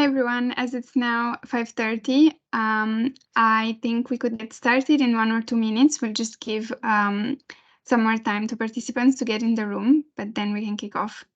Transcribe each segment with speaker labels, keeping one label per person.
Speaker 1: Hi everyone, as it's now 5:30, I think we could get started in 1 or 2 minutes. We'll just give some more time to participants to get in the room, but then we can kick off.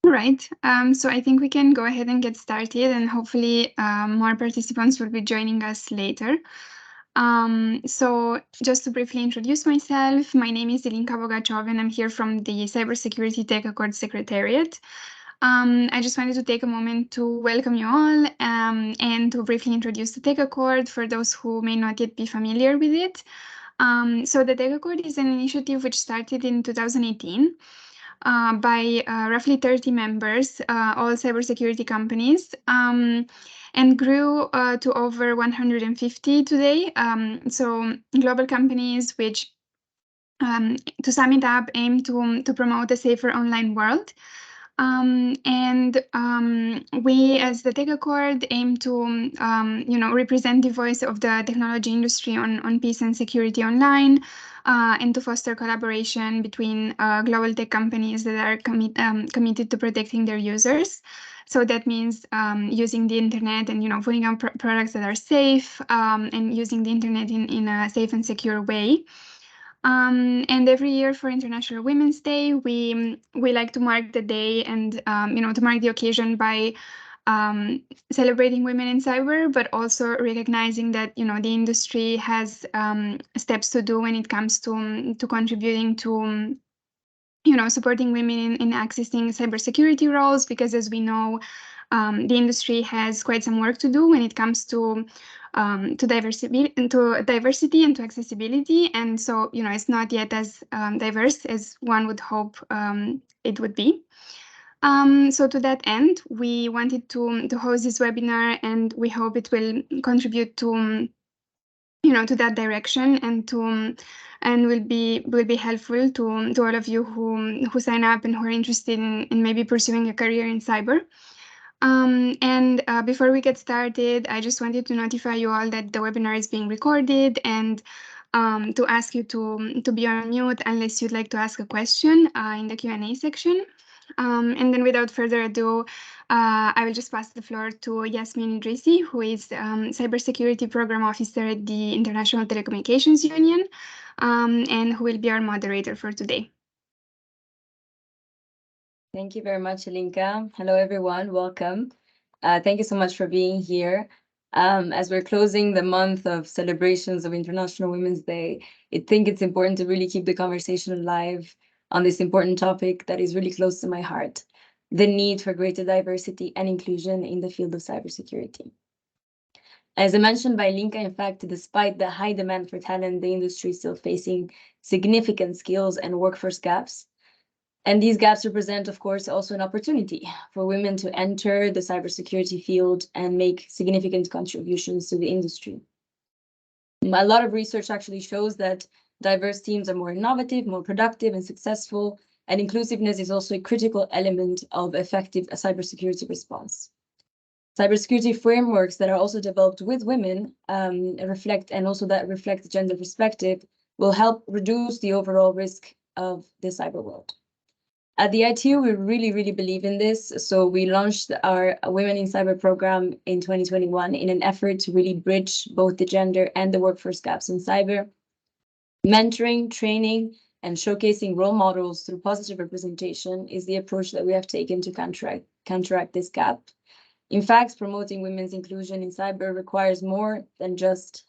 Speaker 1: All right, so I think we can go ahead and get started, and hopefully more participants will be joining us later. So just to briefly introduce myself, my name is Ilinka Bogachov, and I'm here from the Cybersecurity Tech Accord Secretariat. I just wanted to take a moment to welcome you all and to briefly introduce the Tech Accord for those who may not yet be familiar with it. So the Tech Accord is an initiative which started in 2018 by roughly 30 members, all cybersecurity companies, and grew to over 150 today. So global companies which, to sum it up, aim to promote a safer online world. We, as the Tech Accord, aim to represent the voice of the technology industry on peace and security online, and to foster collaboration between global tech companies that are committed to protecting their users. So that means using the internet and putting out products that are safe, and using the internet in a safe and secure way. And every year for International Women's Day, we like to mark the day and to mark the occasion by celebrating women in cyber, but also recognizing that the industry has steps to do when it comes to contributing to supporting women in accessing cybersecurity roles, because as we know, the industry has quite some work to do when it comes to diversity and to accessibility, and so it's not yet as diverse as one would hope it would be. So to that end, we wanted to host this webinar, and we hope it will contribute to to that direction, and will be helpful to all of you who sign up and who are interested in maybe pursuing a career in cyber. Before we get started, I just wanted to notify you all that the webinar is being recorded, and to ask you to be on mute unless you'd like to ask a question in the Q&A section. And then without further ado, I will just pass the floor to Yasmin Idrisi, who is Cybersecurity Program Officer at the International Telecommunications Union, and who will be our moderator for today.
Speaker 2: Thank you very much, Ilinka. Hello, everyone. Welcome. Thank you so much for being here. As we're closing the month of celebrations of International Women's Day, I think it's important to really keep the conversation alive on this important topic that is really close to my heart, the need for greater diversity and inclusion in the field of cybersecurity. As I mentioned by Ilinka, in fact, despite the high demand for talent, the industry is still facing significant skills and workforce gaps. And these gaps represent, of course, also an opportunity for women to enter the cybersecurity field and make significant contributions to the industry. A lot of research actually shows that diverse teams are more innovative, more productive and successful, and inclusiveness is also a critical element of effective cybersecurity response. Cybersecurity frameworks that are also developed with women reflect the gender perspective will help reduce the overall risk of the cyber world. At the ITU, we really believe in this. So we launched our Women in Cyber program in 2021 in an effort to really bridge both the gender and the workforce gaps in cyber. Mentoring, training, and showcasing role models through positive representation is the approach that we have taken to counteract this gap. In fact, promoting women's inclusion in cyber requires more than just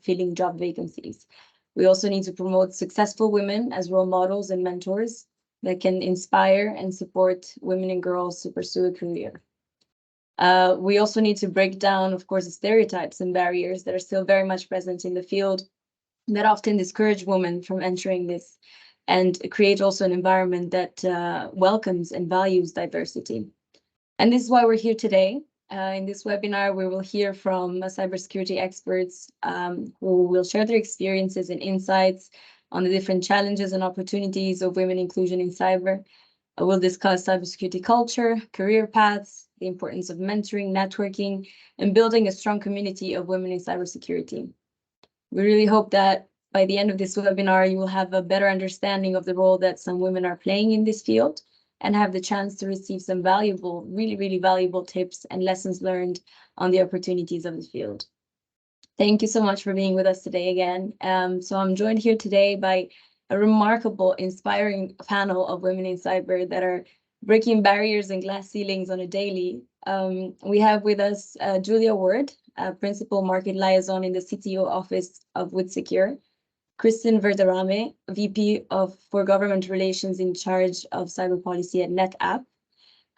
Speaker 2: filling job vacancies. We also need to promote successful women as role models and mentors that can inspire and support women and girls to pursue a career. We also need to break down, of course, the stereotypes and barriers that are still very much present in the field that often discourage women from entering this, and create also an environment that welcomes and values diversity. And this is why we're here today. In this webinar, we will hear from cybersecurity experts who will share their experiences and insights on the different challenges and opportunities of women inclusion in cyber. We'll discuss cybersecurity culture, career paths, the importance of mentoring, networking, and building a strong community of women in cybersecurity. We really hope that by the end of this webinar, you will have a better understanding of the role that some women are playing in this field and have the chance to receive some valuable, really valuable tips and lessons learned on the opportunities of the field. Thank you so much for being with us today again. So I'm joined here today by a remarkable, inspiring panel of women in cyber that are breaking barriers and glass ceilings on a daily. We have with us Julia Ward, Principal Market Liaison in the CTO Office of WoodSecure, Kristen Verderame, VP for Government Relations in charge of cyber policy at NetApp,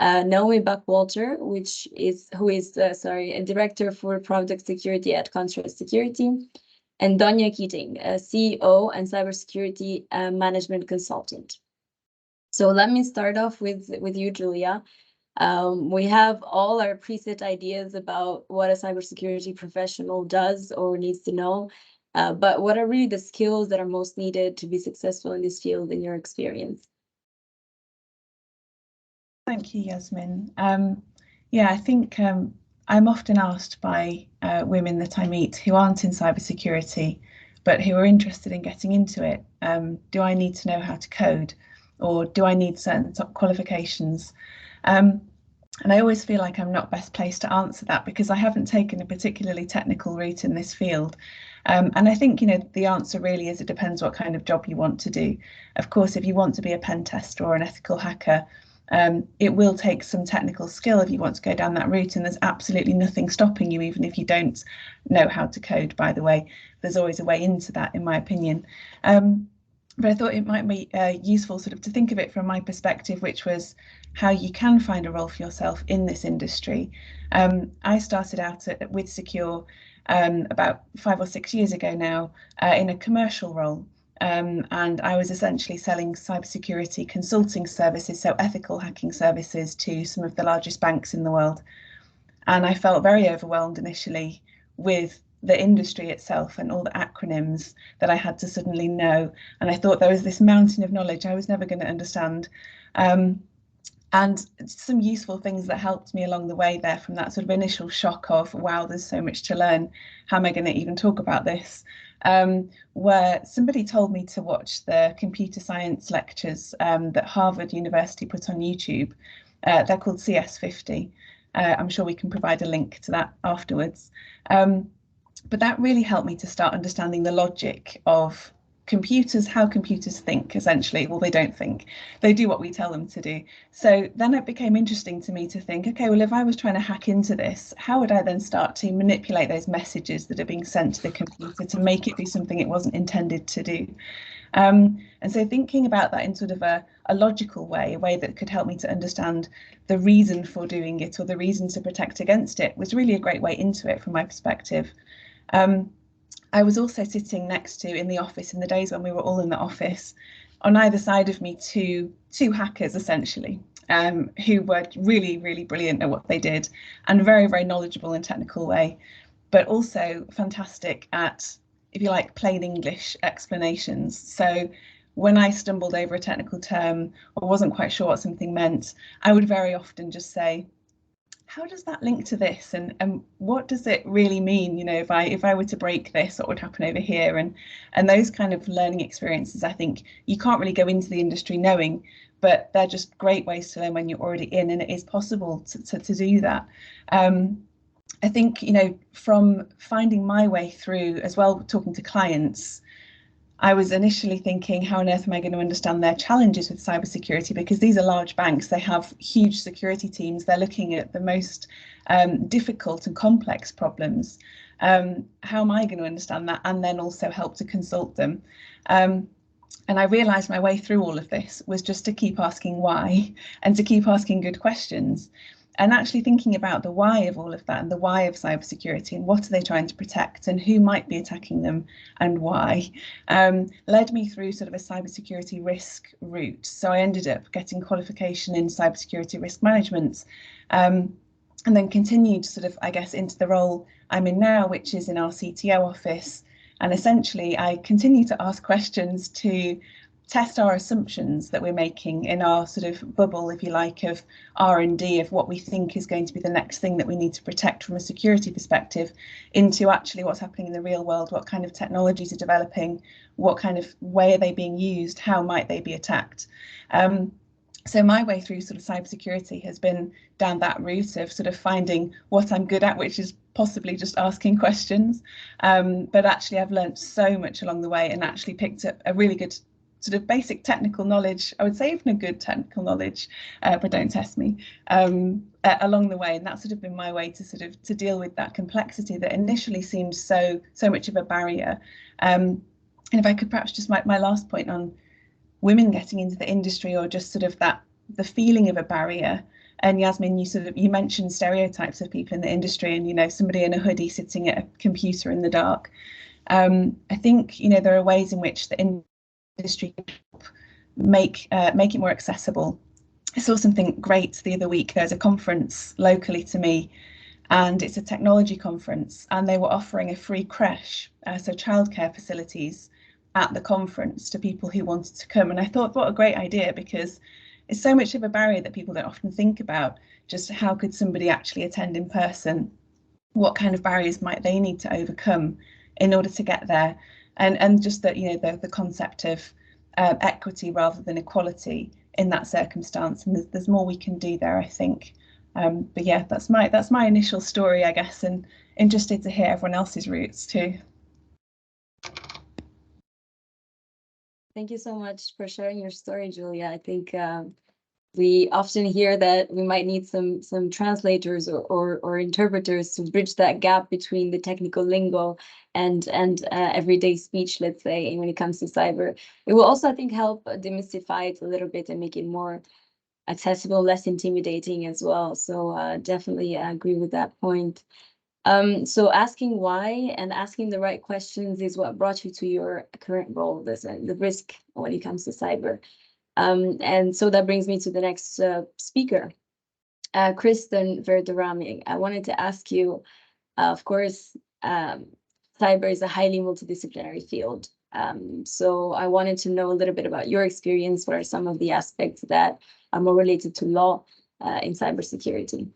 Speaker 2: Naomi Buckwalter, who is a director for product security at Contrast Security, and Donya Keating, a CEO and cybersecurity management consultant. So let me start off with you, Julia. We have all our preset ideas about what a cybersecurity professional does or needs to know, but what are really the skills that are most needed to be successful in this field in your experience?
Speaker 3: Thank you, Yasmin. Yeah, I think I'm often asked by women that I meet who aren't in cybersecurity, but who are interested in getting into it. Do I need to know how to code, or do I need certain qualifications? And I always feel like I'm not best placed to answer that because I haven't taken a particularly technical route in this field. And I think, the answer really is it depends what kind of job you want to do. Of course, if you want to be a pen tester or an ethical hacker, it will take some technical skill if you want to go down that route, and there's absolutely nothing stopping you, even if you don't know how to code, by the way. There's always a way into that, in my opinion. But I thought it might be useful sort of to think of it from my perspective, which was how you can find a role for yourself in this industry. I started out at WoodSecure about 5 or 6 years ago now in a commercial role. And I was essentially selling cybersecurity consulting services, so ethical hacking services, to some of the largest banks in the world. And I felt very overwhelmed initially with the industry itself and all the acronyms that I had to suddenly know. And I thought there was this mountain of knowledge I was never going to understand. And some useful things that helped me along the way there from that sort of initial shock of, wow, there's so much to learn. How am I going to even talk about this? Where somebody told me to watch the computer science lectures that Harvard University put on YouTube. They're called CS50. I'm sure we can provide a link to that afterwards. But that really helped me to start understanding the logic of computers, how computers think, essentially. Well, they don't think, they do what we tell them to do. So then it became interesting to me to think, okay, well, if I was trying to hack into this, how would I then start to manipulate those messages that are being sent to the computer to make it do something it wasn't intended to do? And so thinking about that in sort of a logical way, a way that could help me to understand the reason for doing it or the reason to protect against it, was really a great way into it from my perspective. I was also sitting next to, in the office, in the days when we were all in the office, on either side of me two hackers essentially, who were really, really brilliant at what they did and very, very knowledgeable in a technical way, but also fantastic at, if you like, plain English explanations. So when I stumbled over a technical term or wasn't quite sure what something meant, I would very often just say, how does that link to this, and what does it really mean? You know, if I were to break this, what would happen over here? And those kind of learning experiences, I think you can't really go into the industry knowing, but they're just great ways to learn when you're already in, and it is possible to do that. I think, you know, from finding my way through as well, talking to clients, I was initially thinking, how on earth am I going to understand their challenges with cybersecurity? Because these are large banks, they have huge security teams, they're looking at the most difficult and complex problems. How am I going to understand that and then also help to consult them? And I realised my way through all of this was just to keep asking why and to keep asking good questions. And actually thinking about the why of all of that and the why of cybersecurity and what are they trying to protect and who might be attacking them and why, led me through sort of a cybersecurity risk route. So I ended up getting qualification in cybersecurity risk management, and then continued sort of, I guess, into the role I'm in now, which is in our CTO office. And essentially, I continue to ask questions to test our assumptions that we're making in our sort of bubble, if you like, of R&D, of what we think is going to be the next thing that we need to protect from a security perspective, into actually what's happening in the real world, what kind of technologies are developing, what kind of way are they being used, how might they be attacked. So my way through sort of cybersecurity has been down that route of sort of finding what I'm good at, which is possibly just asking questions. But actually I've learned so much along the way and actually picked up a really good sort of basic technical knowledge, I would say even a good technical knowledge, but don't test me, along the way. And that's sort of been my way to sort of to deal with that complexity that initially seemed so much of a barrier. And if I could perhaps just my last point on women getting into the industry, or just sort of that the feeling of a barrier. And Yasmin, you mentioned stereotypes of people in the industry, and you know, somebody in a hoodie sitting at a computer in the dark. I think, you know, there are ways in which the industry make it more accessible. I saw something great the other week. There's a conference locally to me, and it's a technology conference, and they were offering a free creche, so childcare facilities, at the conference to people who wanted to come. And I thought, what a great idea, because it's so much of a barrier that people don't often think about. Just how could somebody actually attend in person? What kind of barriers might they need to overcome in order to get there? And just that, you know, the concept of equity rather than equality in that circumstance. And there's more we can do there, I think. But yeah, that's my initial story, I guess, and interested to hear everyone else's routes too.
Speaker 2: Thank you so much for sharing your story, Julia. I think we often hear that we might need some translators or interpreters to bridge that gap between the technical lingo and everyday speech, let's say, when it comes to cyber. It will also, I think, help demystify it a little bit and make it more accessible, less intimidating as well. So definitely agree with that point. So asking why and asking the right questions is what brought you to your current role, the risk when it comes to cyber. And so that brings me to the next speaker, Kristen Verderami. I wanted to ask you, of course, cyber is a highly multidisciplinary field. So I wanted to know a little bit about your experience. What are some of the aspects that are more related to law in cybersecurity?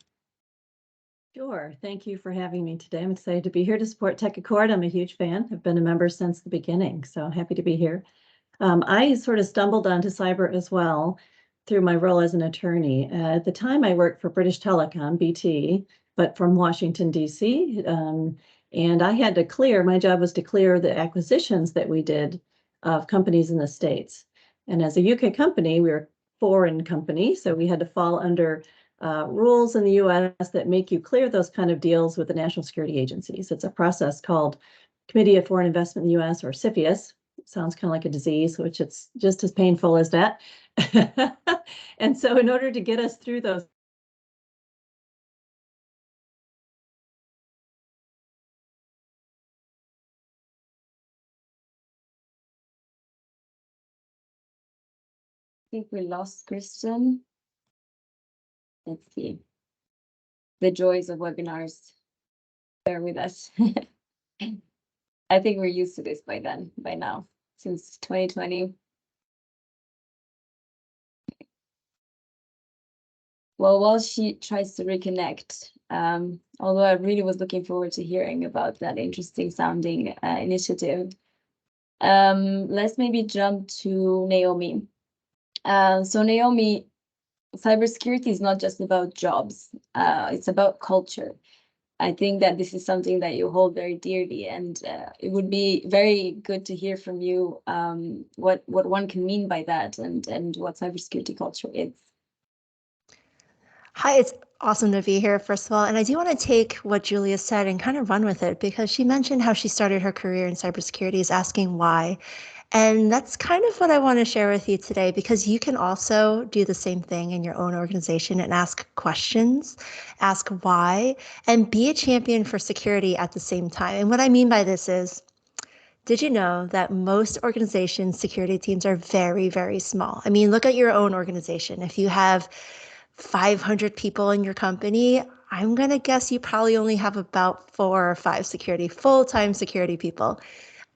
Speaker 4: Sure. Thank you for having me today. I'm excited to be here to support Tech Accord. I'm a huge fan. I've been a member since the beginning, so happy to be here. I sort of stumbled onto cyber as well through my role as an attorney. At the time, I worked for British Telecom, BT, but from Washington, D.C. And I had to clear, my job was to clear the acquisitions that we did of companies in the States. And as a UK company, we were a foreign company, so we had to fall under rules in the US that make you clear those kind of deals with the national security agencies. It's a process called Committee of Foreign Investment in the US, or CFIUS. It sounds kind of like a disease, which it's just as painful as that. And so in order to get us through those
Speaker 2: think we lost Christian. Let's see. The joys of webinars. Bear with us. I think we're used to this by now, since 2020. Well, while she tries to reconnect, although I really was looking forward to hearing about that interesting sounding initiative, let's maybe jump to Naomi. So Naomi, cybersecurity is not just about jobs, it's about culture. I think that this is something that you hold very dearly, and it would be very good to hear from you what one can mean by that, and what cybersecurity culture is.
Speaker 5: Hi, it's awesome to be here, first of all. And I do want to take what Julia said and kind of run with it, because she mentioned how she started her career in cybersecurity is asking why. And that's kind of what I want to share with you today, because you can also do the same thing in your own organization and ask questions, ask why, and be a champion for security at the same time. And what I mean by this is, did you know that most organizations' security teams are very, very small? I mean, look at your own organization. If you have 500 people in your company, I'm going to guess you probably only have about 4 or 5 full-time security people.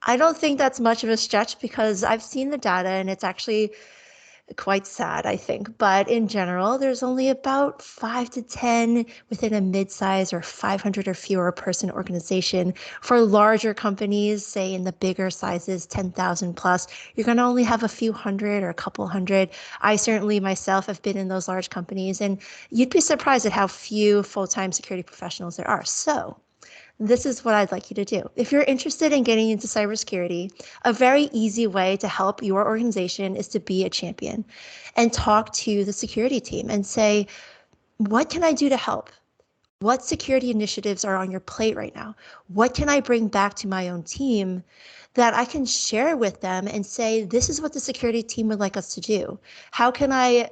Speaker 5: I don't think that's much of a stretch, because I've seen the data and it's actually quite sad, I think. But in general, there's only about 5 to 10 within a mid-size or 500 or fewer person organization. For larger companies, say in the bigger sizes, 10,000 plus, you're going to only have a few hundred or a couple hundred. I certainly myself have been in those large companies, and you'd be surprised at how few full-time security professionals there are. So this is what I'd like you to do. If you're interested in getting into cybersecurity, a very easy way to help your organization is to be a champion and talk to the security team and say, what can I do to help? What security initiatives are on your plate right now? What can I bring back to my own team that I can share with them and say, this is what the security team would like us to do? How can I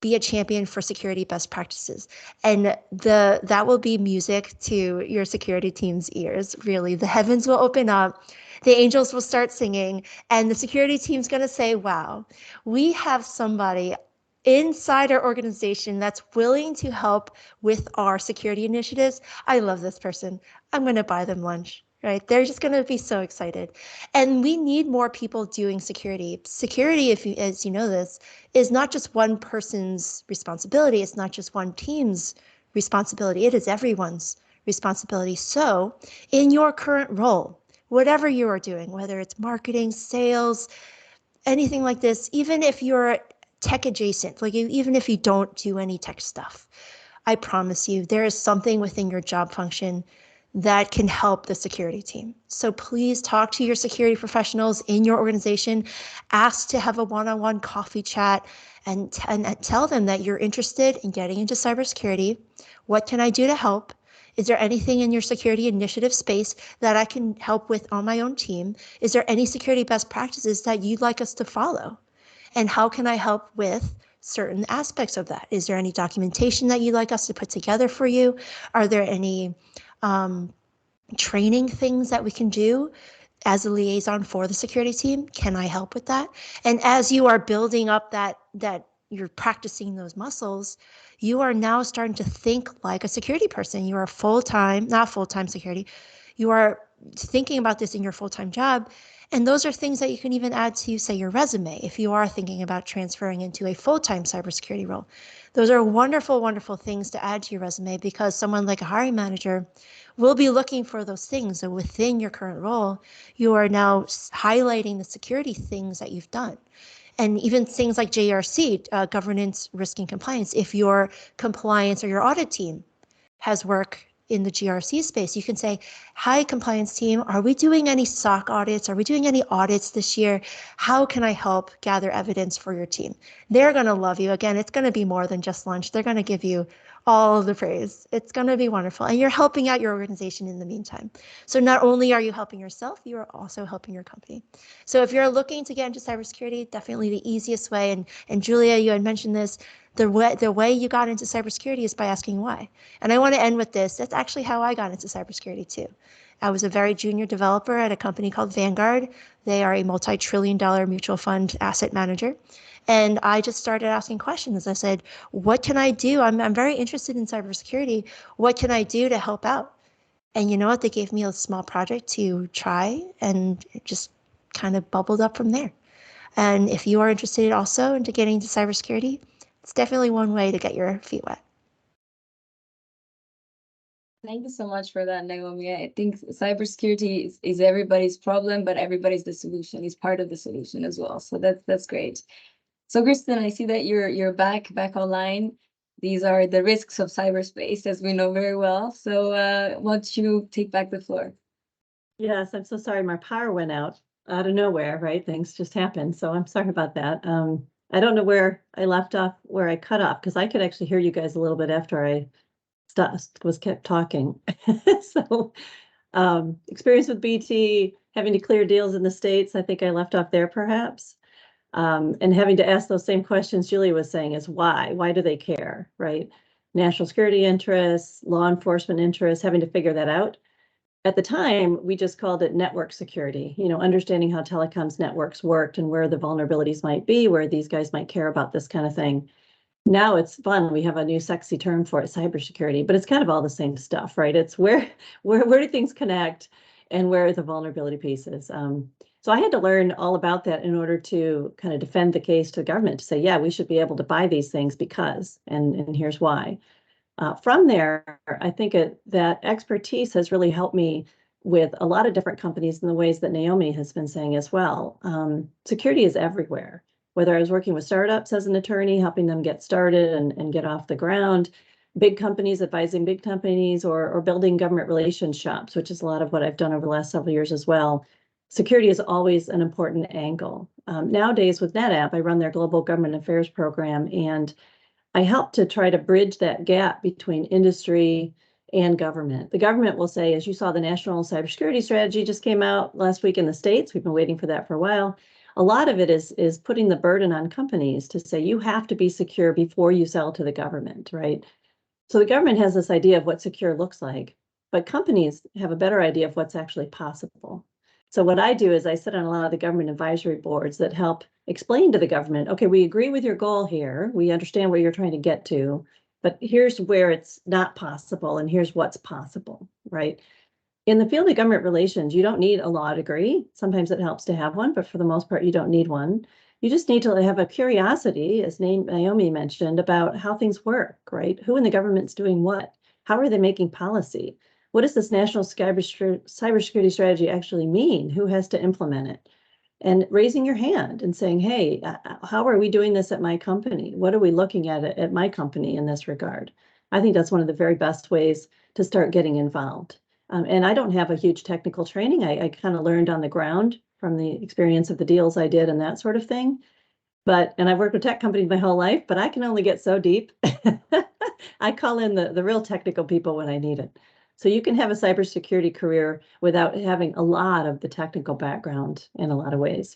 Speaker 5: be a champion for security best practices? And that will be music to your security team's ears. Really, the heavens will open up, the angels will start singing, and the security team's going to say, wow, we have somebody inside our organization that's willing to help with our security initiatives. I love this person. I'm going to buy them lunch. Right? They're just going to be so excited. And we need more people doing security. Security, as you know this, is not just one person's responsibility. It's not just one team's responsibility. It is everyone's responsibility. So in your current role, whatever you are doing, whether it's marketing, sales, anything like this, even if you're tech adjacent, like even if you don't do any tech stuff, I promise you there is something within your job function that can help the security team. So please talk to your security professionals in your organization, ask to have a one-on-one coffee chat, and tell them that you're interested in getting into cybersecurity. What can I do to help? Is there anything in your security initiative space that I can help with on my own team? Is there any security best practices that you'd like us to follow? And how can I help with certain aspects of that? Is there any documentation that you'd like us to put together for you? Are there any training things that we can do as a liaison for the security team? Can I help with that? And as you are building up that you're practicing those muscles, you are now starting to think like a security person. You are full-time, not full-time security. You are thinking about this in your full-time job. And those are things that you can even add to, say, your resume if you are thinking about transferring into a full-time cybersecurity role. Those are wonderful, wonderful things to add to your resume, because someone like a hiring manager will be looking for those things. So within your current role, you are now highlighting the security things that you've done. And even things like GRC, governance, risk, and compliance. If your compliance or your audit team has work in the GRC space, you can say, hi, compliance team, are we doing any SOC audits? Are we doing any audits this year? How can I help gather evidence for your team? They're going to love you. Again, it's going to be more than just lunch. They're going to give you all of the praise. It's going to be wonderful. And you're helping out your organization in the meantime. So not only are you helping yourself, you are also helping your company. So if you're looking to get into cybersecurity, definitely the easiest way, and Julia, you had mentioned this, The way you got into cybersecurity is by asking why. And I want to end with this. That's actually how I got into cybersecurity too. I was a very junior developer at a company called Vanguard. They are a multi-trillion-dollar mutual fund asset manager. And I just started asking questions. I said, what can I do? I'm very interested in cybersecurity. What can I do to help out? And you know what? They gave me a small project to try, and it just kind of bubbled up from there. And if you are interested also into getting into cybersecurity, it's definitely one way to get your feet wet.
Speaker 2: Thank you so much for that, Naomi. I think cybersecurity is everybody's problem, but everybody's the solution. Is part of the solution as well. So that's great. So Kristen, I see that you're back online. These are the risks of cyberspace, as we know very well. So why don't you take back the floor?
Speaker 4: Yes, I'm so sorry. My power went out of nowhere, right? Things just happened. So I'm sorry about that. I don't know where I left off, where I cut off, because I could actually hear you guys a little bit after I kept talking. So experience with BT, having to clear deals in the States, I think I left off there perhaps. And having to ask those same questions Julia was saying is why? Why do they care, right? National security interests, law enforcement interests, having to figure that out. At the time, we just called it network security, understanding how telecoms networks worked and where the vulnerabilities might be, where these guys might care about this kind of thing. Now it's fun. We have a new sexy term for it, cybersecurity, but it's kind of all the same stuff, right? It's where do things connect and where are the vulnerability pieces. So I had to learn all about that in order to kind of defend the case to the government to say, yeah, we should be able to buy these things because, and here's why. From there, I think that expertise has really helped me with a lot of different companies in the ways that Naomi has been saying as well. Security is everywhere. Whether I was working with startups as an attorney, helping them get started and get off the ground, big companies advising big companies, or building government relations shops, which is a lot of what I've done over the last several years as well. Security is always an important angle. Nowadays with NetApp, I run their global government affairs program, and I help to try to bridge that gap between industry and government. The government will say, as you saw, the National Cybersecurity Strategy just came out last week in the States. We've been waiting for that for a while. A lot of it is putting the burden on companies to say, you have to be secure before you sell to the government, right? So the government has this idea of what secure looks like, but companies have a better idea of what's actually possible. So what I do is I sit on a lot of the government advisory boards that help explain to the government, okay, we agree with your goal here. We understand where you're trying to get to, but here's where it's not possible and here's what's possible, right? In the field of government relations, you don't need a law degree. Sometimes it helps to have one, but for the most part, you don't need one. You just need to have a curiosity, as Naomi mentioned, about how things work, right? Who in the government's doing what? How are they making policy? What does this national cybersecurity strategy actually mean? Who has to implement it? And raising your hand and saying, hey, how are we doing this at my company? What are we looking at my company in this regard? I think that's one of the very best ways to start getting involved. And I don't have a huge technical training. I kind of learned on the ground from the experience of the deals I did and that sort of thing. And I've worked with tech companies my whole life, but I can only get so deep. I call in the real technical people when I need it. So you can have a cybersecurity career without having a lot of the technical background in a lot of ways.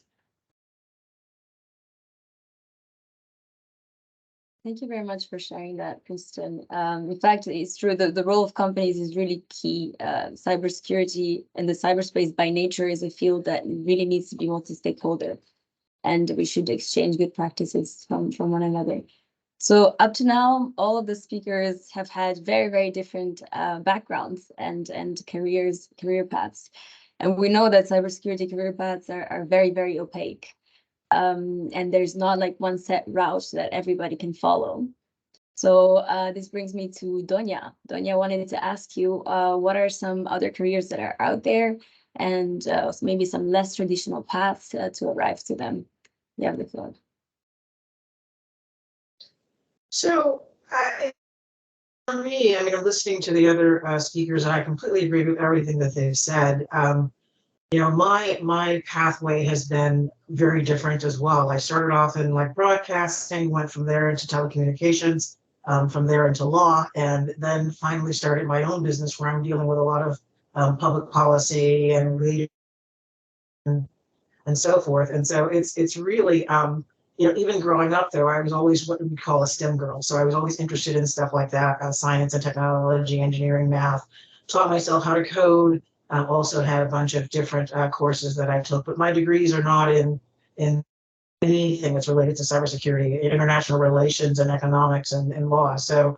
Speaker 2: Thank you very much for sharing that, Kristen. In fact, it's true that the role of companies is really key. Cybersecurity and the cyberspace by nature is a field that really needs to be multi-stakeholder, and we should exchange good practices from one another. So up to now, all of the speakers have had very, very different backgrounds and career paths. And we know that cybersecurity career paths are very, very opaque. And there's not like one set route that everybody can follow. So this brings me to Donia. Donia, I wanted to ask you, what are some other careers that are out there and maybe some less traditional paths to arrive to them? You have the floor.
Speaker 6: So for me, I mean, I'm listening to the other speakers, and I completely agree with everything that they've said. My pathway has been very different as well. I started off in like broadcasting, went from there into telecommunications, from there into law, and then finally started my own business where I'm dealing with a lot of public policy and leadership and so forth. And so it's really even growing up, though, I was always what we call a STEM girl. So I was always interested in stuff like that, science and technology, engineering, math. Taught myself how to code. Also had a bunch of different courses that I took, but my degrees are not in anything that's related to cybersecurity, international relations, and economics and law. So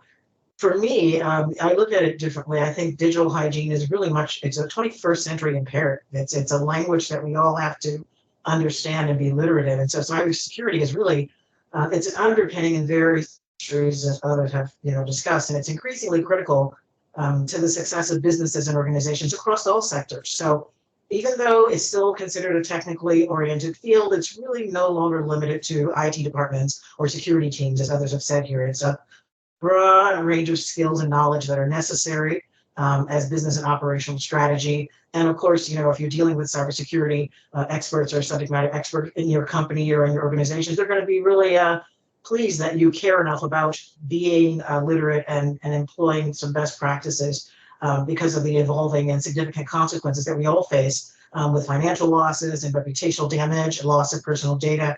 Speaker 6: for me, I look at it differently. I think digital hygiene is really it's a 21st century imperative. It's a language that we all have to understand and be literate in. And so cybersecurity is really, it's an underpinning in various issues that others have discussed, and it's increasingly critical to the success of businesses and organizations across all sectors. So even though it's still considered a technically oriented field, it's really no longer limited to IT departments or security teams, as others have said here. It's a broad range of skills and knowledge that are necessary as business and operational strategy. And of course, if you're dealing with cybersecurity experts or subject matter experts in your company or in your organizations, they're going to be really pleased that you care enough about being literate and employing some best practices because of the evolving and significant consequences that we all face with financial losses and reputational damage, loss of personal data.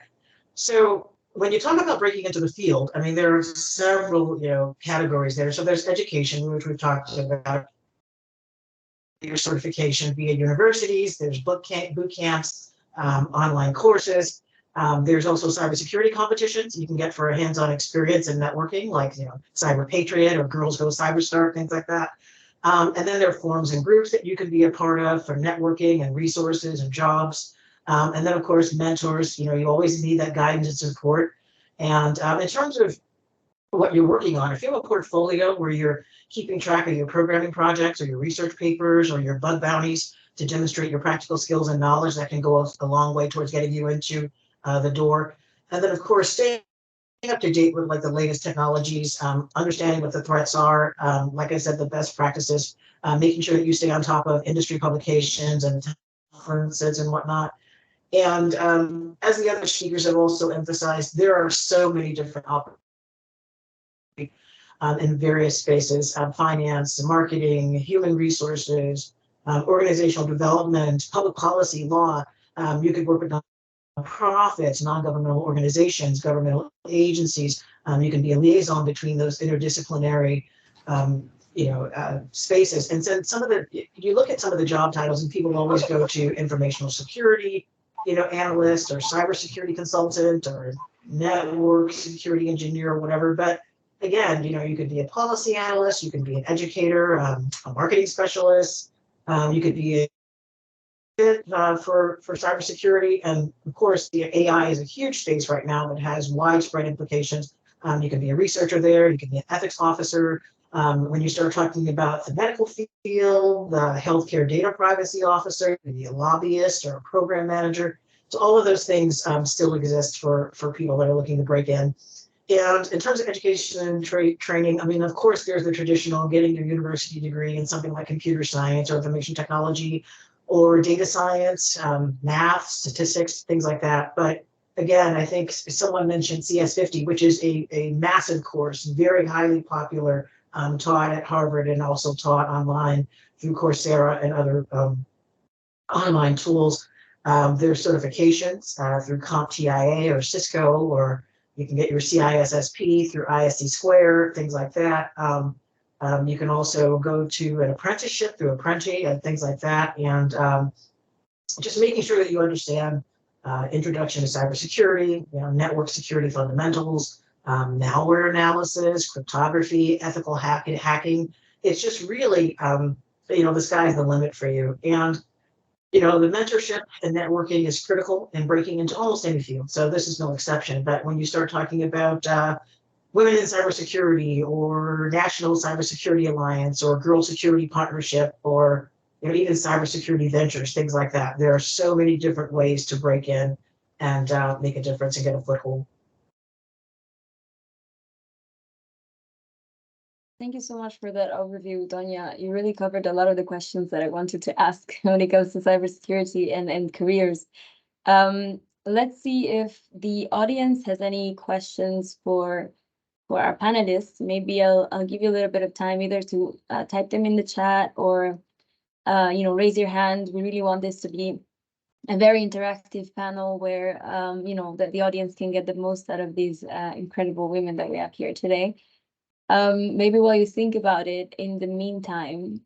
Speaker 6: So when you talk about breaking into the field, I mean, there are several, categories there. So there's education, which we've talked about, your certification via universities, there's boot camps, online courses. There's also cybersecurity competitions you can get for a hands-on experience in networking, like, Cyber Patriot or Girls Go Cyberstar, things like that. And then there are forums and groups that you can be a part of for networking and resources and jobs. And then, of course, mentors, you always need that guidance and support. And in terms of what you're working on, if you have a portfolio where you're keeping track of your programming projects or your research papers or your bug bounties to demonstrate your practical skills and knowledge, that can go a long way towards getting you into the door. And then, of course, staying up to date with like the latest technologies, understanding what the threats are, like I said, the best practices, making sure that you stay on top of industry publications and conferences and whatnot. And as the other speakers have also emphasized, there are so many different opportunities in various spaces, finance, marketing, human resources, organizational development, public policy, law. You could work with nonprofits, non-governmental organizations, governmental agencies. You can be a liaison between those interdisciplinary spaces. And so you look at some of the job titles and people always go to informational security, analyst or cybersecurity consultant or network security engineer or whatever. But again, you could be a policy analyst, you can be an educator, a marketing specialist, you could be for cybersecurity. And of course, the AI is a huge space right now that has widespread implications. You can be a researcher there, you can be an ethics officer. When you start talking about the medical field, the healthcare data privacy officer, you can be a lobbyist or a program manager. So all of those things still exist for people that are looking to break in. And in terms of education and training, I mean, of course, there's the traditional getting your university degree in something like computer science or information technology or data science, math, statistics, things like that. But again, I think someone mentioned CS50, which is a massive course, very highly popular, taught at Harvard and also taught online through Coursera and other online tools. There's certifications through CompTIA or Cisco, or you can get your CISSP through ISC Square, things like that. You can also go to an apprenticeship through Apprenti and things like that. And just making sure that you understand introduction to cybersecurity, network security fundamentals, malware analysis, cryptography, ethical hacking. It's just really, the sky's the limit for you. And the mentorship and networking is critical in breaking into almost any field. So this is no exception. But when you start talking about women in cybersecurity or National Cybersecurity Alliance or Girl Security Partnership or even cybersecurity ventures, things like that, there are so many different ways to break in and make a difference and get a foothold.
Speaker 2: Thank you so much for that overview, Donya. You really covered a lot of the questions that I wanted to ask when it comes to cybersecurity and careers. Let's see if the audience has any questions for our panelists. Maybe I'll give you a little bit of time either to type them in the chat or raise your hand. We really want this to be a very interactive panel where, you know, the audience can get the most out of these incredible women that we have here today. Maybe while you think about it, in the meantime,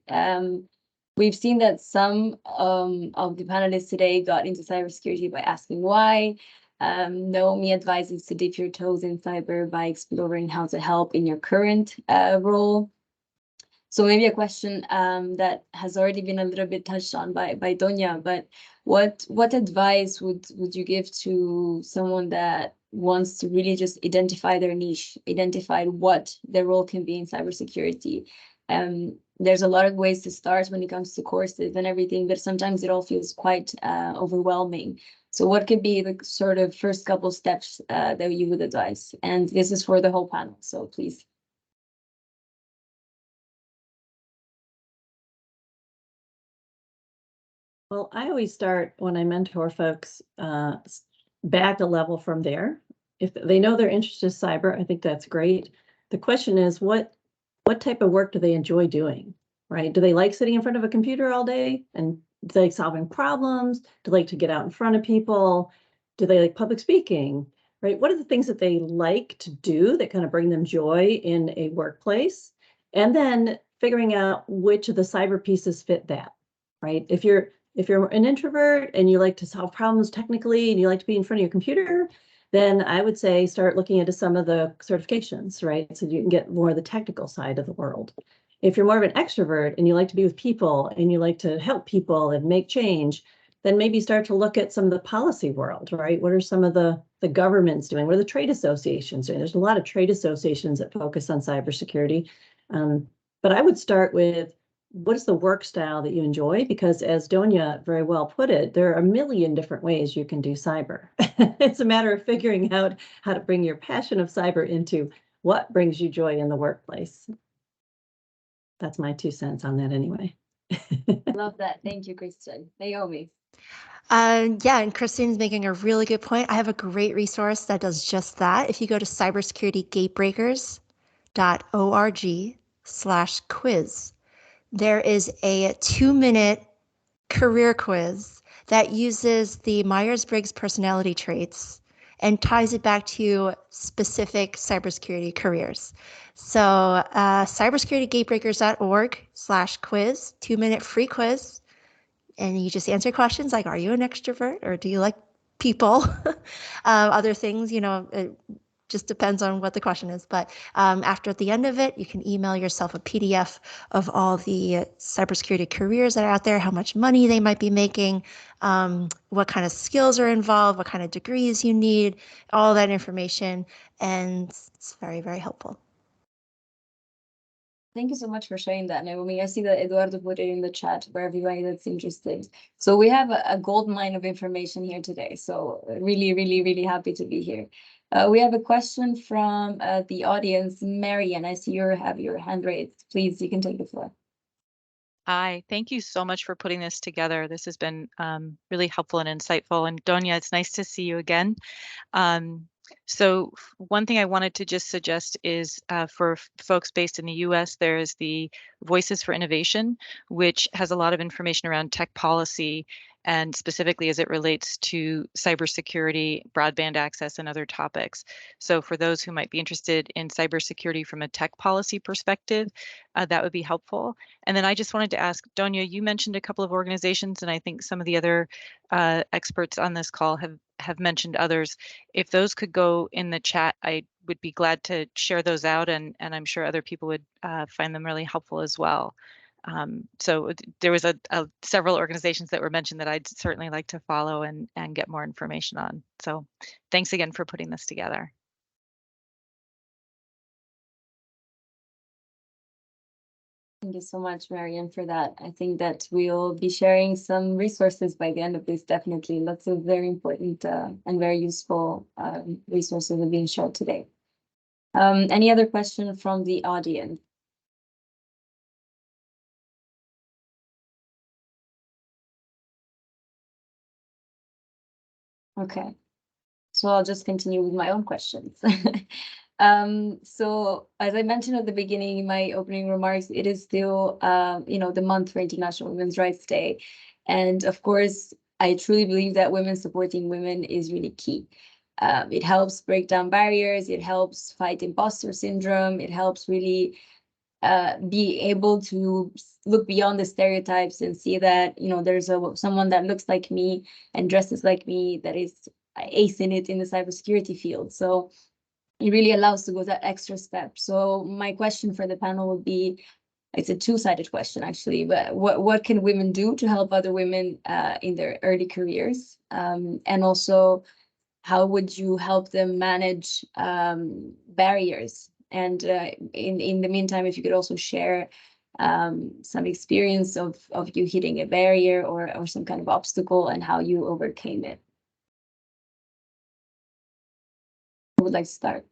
Speaker 2: we've seen that some of the panelists today got into cybersecurity by asking why. Naomi advises to dip your toes in cyber by exploring how to help in your current role. So maybe a question that has already been a little bit touched on by Donya, but what advice would you give to someone that wants to really just identify their niche, identify what their role can be in cybersecurity? There's a lot of ways to start when it comes to courses and everything, but sometimes it all feels quite overwhelming. So what could be the sort of first couple steps that you would advise? And this is for the whole panel, so please.
Speaker 4: Well, I always start when I mentor folks back a level from there. If they know they're interested in cyber, I think that's great. The question is, what type of work do they enjoy doing, right? Do they like sitting in front of a computer all day? And do they like solving problems? Do they like to get out in front of people? Do they like public speaking, right? What are the things that they like to do that kind of bring them joy in a workplace? And then figuring out which of the cyber pieces fit that, right? If you're an introvert and you like to solve problems technically and you like to be in front of your computer, then I would say start looking into some of the certifications, right? So you can get more of the technical side of the world. If you're more of an extrovert and you like to be with people and you like to help people and make change, then maybe start to look at some of the policy world, right? What are some of the governments doing? What are the trade associations doing? There's a lot of trade associations that focus on cybersecurity. But I would start with, what is the work style that you enjoy? Because as Donya very well put it, there are a million different ways you can do cyber. It's a matter of figuring out how to bring your passion of cyber into what brings you joy in the workplace. That's my 2 cents on that anyway.
Speaker 2: Love that. Thank you, Kristen. Naomi.
Speaker 5: Yeah, and Christine's making a really good point. I have a great resource that does just that. If you go to cybersecuritygatebreakers.org/quiz, there is a 2-minute career quiz that uses the Myers-Briggs personality traits and ties it back to specific cybersecurity careers. So cybersecuritygatebreakers.org/quiz, 2-minute free quiz. And you just answer questions like, are you an extrovert or do you like people? Other things, you know, it just depends on what the question is. But after at the end of it, you can email yourself a PDF of all the cybersecurity careers that are out there, how much money they might be making, what kind of skills are involved, what kind of degrees you need, all that information. And it's very, very helpful.
Speaker 2: Thank you so much for sharing that, Naomi. I see that Eduardo put it in the chat for everybody that's interested. So we have a gold mine of information here today. So really, really, really happy to be here. We have a question from the audience. Marian, I see you have your hand raised. Please, you can take the floor.
Speaker 7: Hi, thank you so much for putting this together. This has been really helpful and insightful. And Donya, it's nice to see you again. So one thing I wanted to just suggest is for folks based in the US, there is the Voices for Innovation, which has a lot of information around tech policy and specifically as it relates to cybersecurity, broadband access, and other topics. So for those who might be interested in cybersecurity from a tech policy perspective, that would be helpful. And then I just wanted to ask, Donya, you mentioned a couple of organizations, and I think some of the other experts on this call have mentioned others. If those could go in the chat, I would be glad to share those out, and I'm sure other people would find them really helpful as well. So there was several organizations that were mentioned that I'd certainly like to follow and get more information on. So thanks again for putting this together.
Speaker 2: Thank you so much, Marian, for that. I think that we'll be sharing some resources by the end of this, definitely. Lots of very important and very useful resources are being shared today. Any other questions from the audience? Okay, so I'll just continue with my own questions. So as I mentioned at the beginning in my opening remarks, it is still, you know, the month for International Women's Rights Day. And of course, I truly believe that women supporting women is really key. It helps break down barriers. It helps fight imposter syndrome. It helps really be able to look beyond the stereotypes and see that, you know, there's someone that looks like me and dresses like me that is ace in it in the cybersecurity field. So it really allows to go that extra step. So my question for the panel would be, it's a two-sided question actually, but what can women do to help other women in their early careers? And also, how would you help them manage barriers? And in the meantime, if you could also share some experience of you hitting a barrier or some kind of obstacle and how you overcame it. I would like to start.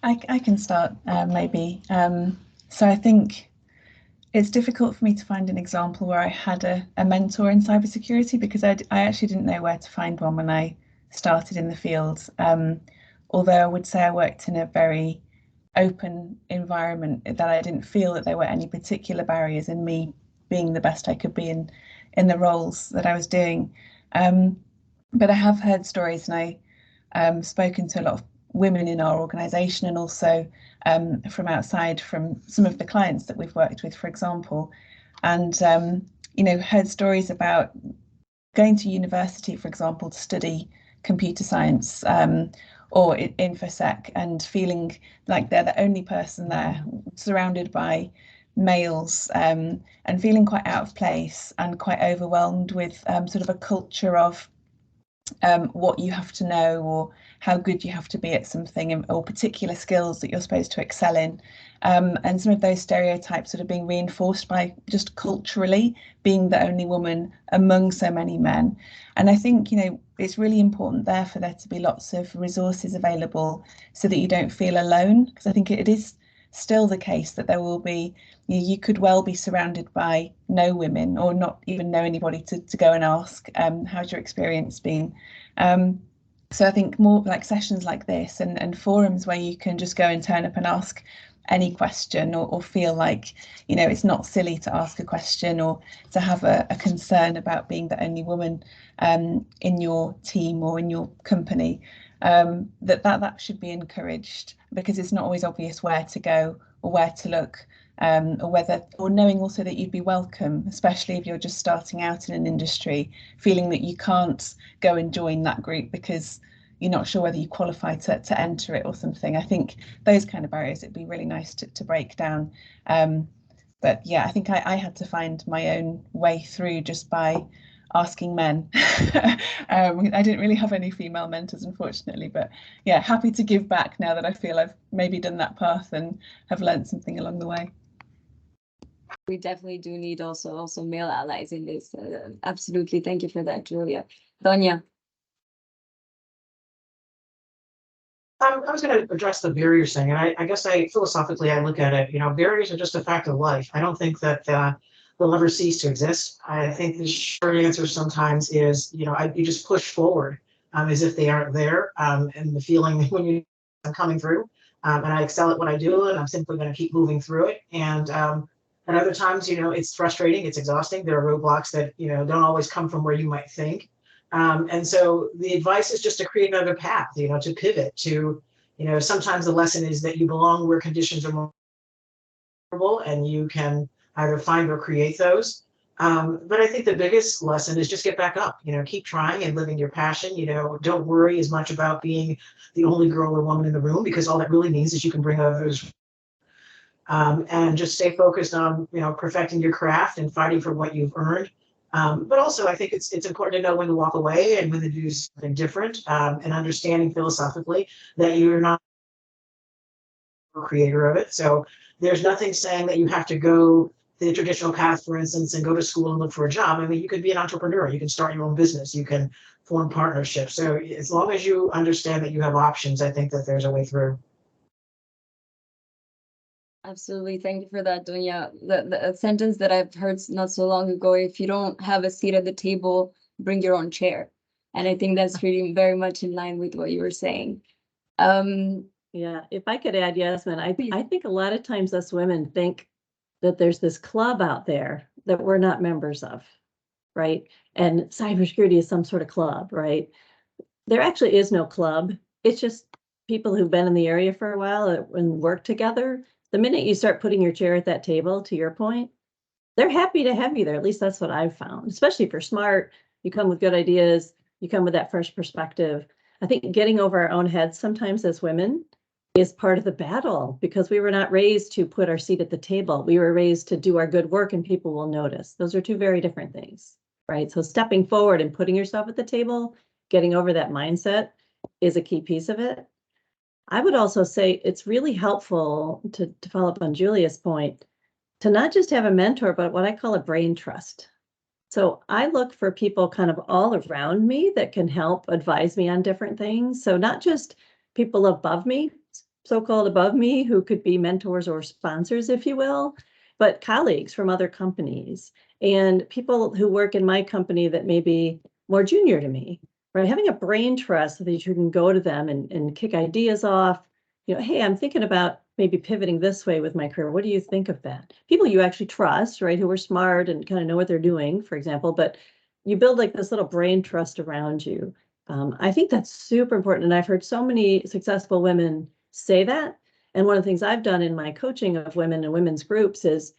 Speaker 3: I can start maybe. So I think it's difficult for me to find an example where I had a mentor in cybersecurity, because I actually didn't know where to find one when I started in the field. Although I would say I worked in a very open environment, that I didn't feel that there were any particular barriers in me being the best I could be in the roles that I was doing. But I have heard stories, and I spoken to a lot of women in our organisation, and also from outside, from some of the clients that we've worked with, for example, and you know, heard stories about going to university, for example, to study computer science or infosec, and feeling like they're the only person there, surrounded by males, and feeling quite out of place and quite overwhelmed with sort of a culture of what you have to know, or how good you have to be at something, or particular skills that you're supposed to excel in. And some of those stereotypes sort of being reinforced by just culturally being the only woman among so many men. And I think, you know, it's really important there for there to be lots of resources available so that you don't feel alone, because I think it is still the case that there will be, you could well be surrounded by no women, or not even know anybody to go and ask, how's your experience been? So I think more like sessions like this, and forums where you can just go and turn up and ask any question, or feel like, you know, it's not silly to ask a question, or to have a concern about being the only woman in your team or in your company, that should be encouraged, because it's not always obvious where to go or where to look, or knowing also that you'd be welcome, especially if you're just starting out in an industry, feeling that you can't go and join that group because you're not sure whether you qualify to enter it or something. I think those kind of barriers, it'd be really nice to break down. But yeah, I think I had to find my own way through just by asking men. I didn't really have any female mentors, unfortunately, but yeah, happy to give back now that I feel I've maybe done that path and have learned something along the way.
Speaker 2: We definitely do need also male allies in this. Absolutely. Thank you for that, Julia. Donya.
Speaker 6: I was going to address the barriers thing, and I guess philosophically I look at it, you know, barriers are just a fact of life. I don't think that they'll ever cease to exist. I think the short answer sometimes is, you know, you just push forward as if they aren't there, and the feeling when I'm coming through, and I excel at what I do, and I'm simply going to keep moving through it. And other times, you know, it's frustrating, it's exhausting. There are roadblocks that, you know, don't always come from where you might think. And so the advice is just to create another path, you know, to pivot, to, you know, sometimes the lesson is that you belong where conditions are more favorable, and you can either find or create those. But I think the biggest lesson is just get back up, you know, keep trying and living your passion. You know, don't worry as much about being the only girl or woman in the room, because all that really means is you can bring others. And just stay focused on, you know, perfecting your craft and fighting for what you've earned. But also, I think it's important to know when to walk away and when to do something different, and understanding philosophically that you're not a creator of it. So there's nothing saying that you have to go the traditional path, for instance, and go to school and look for a job. I mean, you could be an entrepreneur, you can start your own business, you can form partnerships. So as long as you understand that you have options, I think that there's a way through.
Speaker 2: Absolutely. Thank you for that, Dunya. The sentence that I've heard not so long ago, if you don't have a seat at the table, bring your own chair. And I think that's really very much in line with what you were saying.
Speaker 4: Yeah, if I could add, Yasmin, I think a lot of times us women think that there's this club out there that we're not members of, right? And cybersecurity is some sort of club, right? There actually is no club. It's just people who've been in the area for a while and work together. The minute you start putting your chair at that table, to your point, they're happy to have you there. At least that's what I've found, especially if you're smart, you come with good ideas, you come with that fresh perspective. I think getting over our own heads sometimes as women is part of the battle, because we were not raised to put our seat at the table. We were raised to do our good work and people will notice. Those are two very different things, right? So stepping forward and putting yourself at the table, getting over that mindset is a key piece of it. I would also say it's really helpful to follow up on Julia's point, to not just have a mentor, but what I call a brain trust. So I look for people kind of all around me that can help advise me on different things. So not just people above me, so-called above me, who could be mentors or sponsors, if you will, but colleagues from other companies and people who work in my company that may be more junior to me, right? Having a brain trust so that you can go to them and kick ideas off. You know, hey, I'm thinking about maybe pivoting this way with my career. What do you think of that? People you actually trust, right? Who are smart and kind of know what they're doing, for example, but you build like this little brain trust around you. I think that's super important. And I've heard so many successful women say that. And one of the things I've done in my coaching of women and women's groups is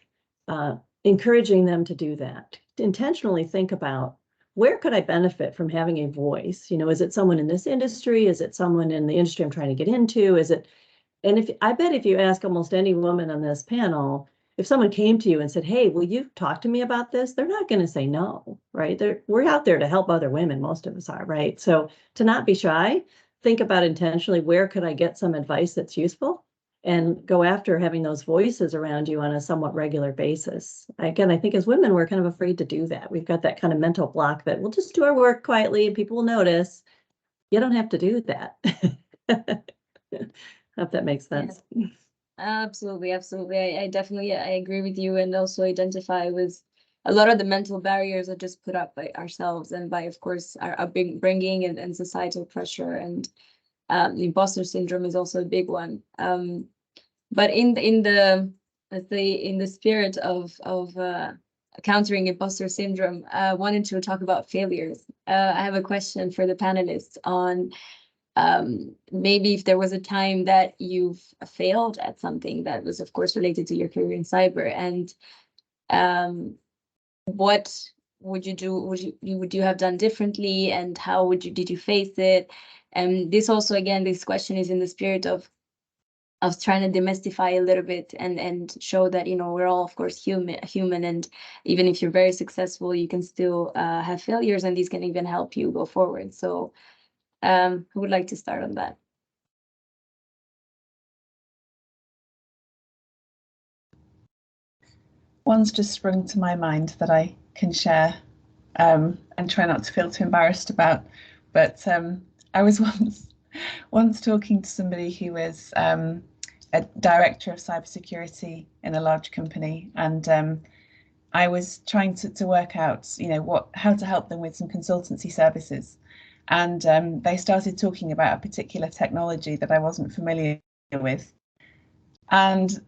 Speaker 4: encouraging them to do that, to intentionally think about, where could I benefit from having a voice? You know, is it someone in this industry? Is it someone in the industry I'm trying to get into? Is it, and if I bet if you ask almost any woman on this panel, if someone came to you and said, hey, will you talk to me about this? They're not going to say no, right? We're out there to help other women. Most of us are, right? So to not be shy, think about intentionally, where could I get some advice that's useful? And go after having those voices around you on a somewhat regular basis. Again, I think as women, we're kind of afraid to do that. We've got that kind of mental block that we'll just do our work quietly and people will notice. You don't have to do that. Hope that makes sense.
Speaker 2: Yeah. Absolutely, absolutely. I definitely, I agree with you, and also identify with a lot of the mental barriers are just put up by ourselves and by, of course, our big bringing and societal pressure, and the imposter syndrome is also a big one. But in the let's say in the spirit of countering imposter syndrome, I wanted to talk about failures. I have a question for the panelists on maybe if there was a time that you've failed at something that was, of course, related to your career in cyber, and what would you do? Would you have done differently, and how did you face it? And this also, again, this question is in the spirit of trying to demystify a little bit and show that, you know, we're all, of course, human, and even if you're very successful, you can still have failures, and these can even help you go forward. So who would like to start on that?
Speaker 3: One's just sprung to my mind that I can share and try not to feel too embarrassed about. But I was once talking to somebody who was a director of cybersecurity in a large company, and I was trying to work out, you know, how to help them with some consultancy services. And they started talking about a particular technology that I wasn't familiar with. And